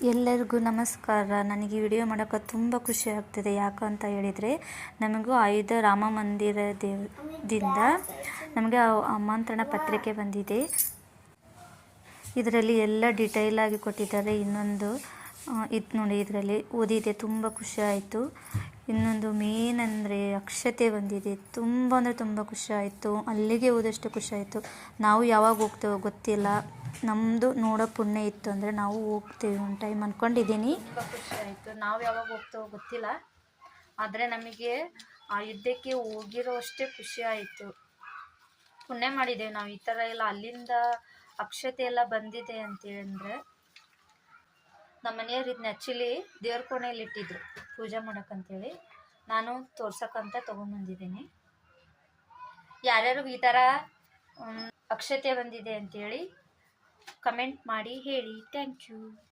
ಎಲ್ಲರಿಗೂ ನಮಸ್ಕಾರ. ನನಗೆ ಈ ವಿಡಿಯೋ ಮಾಡೋಕ್ಕೆ ತುಂಬ ಖುಷಿ ಆಗ್ತಿದೆ. ಯಾಕಂತ ಹೇಳಿದರೆ ನಮಗೂ ಆಯುಧ ರಾಮ ಮಂದಿರದಿಂದ ನಮಗೆ ಆಮಂತ್ರಣ ಪತ್ರಿಕೆ ಬಂದಿದೆ. ಇದರಲ್ಲಿ ಎಲ್ಲ ಡೀಟೇಲ್ ಆಗಿ ಕೊಟ್ಟಿದ್ದಾರೆ. ಇನ್ನೊಂದು ಇದು ನೋಡಿ, ಇದರಲ್ಲಿ ಓದಿದೆ, ತುಂಬ ಖುಷಿ ಆಯಿತು. ಇನ್ನೊಂದು ಮೇನ್ ಅಂದರೆ ಅಕ್ಷತೆ ಬಂದಿದೆ. ತುಂಬ ಅಂದರೆ ತುಂಬ ಖುಷಿ ಆಯಿತು. ಅಲ್ಲಿಗೆ ಹೋದಷ್ಟು ಖುಷಿ ಆಯಿತು. ನಾವು ಯಾವಾಗ ಹೋಗ್ತೇವೋ ಗೊತ್ತಿಲ್ಲ. ನಮ್ಮದು ನೋಡೋ ಪುಣ್ಯ ಇತ್ತು ಅಂದರೆ ನಾವು ಹೋಗ್ತೇವೆ ಒಂದು ಟೈಮ್ ಅಂದ್ಕೊಂಡಿದ್ದೀನಿ. ತುಂಬ ಖುಷಿ ಆಯಿತು. ನಾವು ಯಾವಾಗ ಹೋಗ್ತೇವೋ ಗೊತ್ತಿಲ್ಲ, ಆದರೆ ನಮಗೆ ಆ ಯುದ್ಧಕ್ಕೆ ಹೋಗಿರೋ ಅಷ್ಟೇ ಖುಷಿ ಆಯಿತು. ಪುಣ್ಯ ಮಾಡಿದ್ದೇವೆ ನಾವು. ಈ ಥರ ಎಲ್ಲ ಅಲ್ಲಿಂದ ಅಕ್ಷತೆ ಎಲ್ಲ ಬಂದಿದೆ ಅಂತೇಳಿ ಅಂದರೆ ನಮ್ಮ ಮನೆಯವ್ರು ಇದನ್ನ ಆ್ಯಕ್ಚುಲಿ ದೇವ್ರ ಕೋಣೆಯಲ್ಲಿ ಇಟ್ಟಿದ್ರು ಪೂಜೆ ಮಾಡೋಕ್ಕಂತೇಳಿ. ನಾನು ತೋರ್ಸಕ್ಕಂತ ತೊಗೊಂಬಂದಿದ್ದೀನಿ. ಯಾರ್ಯಾರು ಈ ಥರ ಅಕ್ಷತೆ ಬಂದಿದೆ ಅಂತೇಳಿ ಕಮೆಂಟ್ ಮಾಡಿ ಹೇಳಿ. Thank you.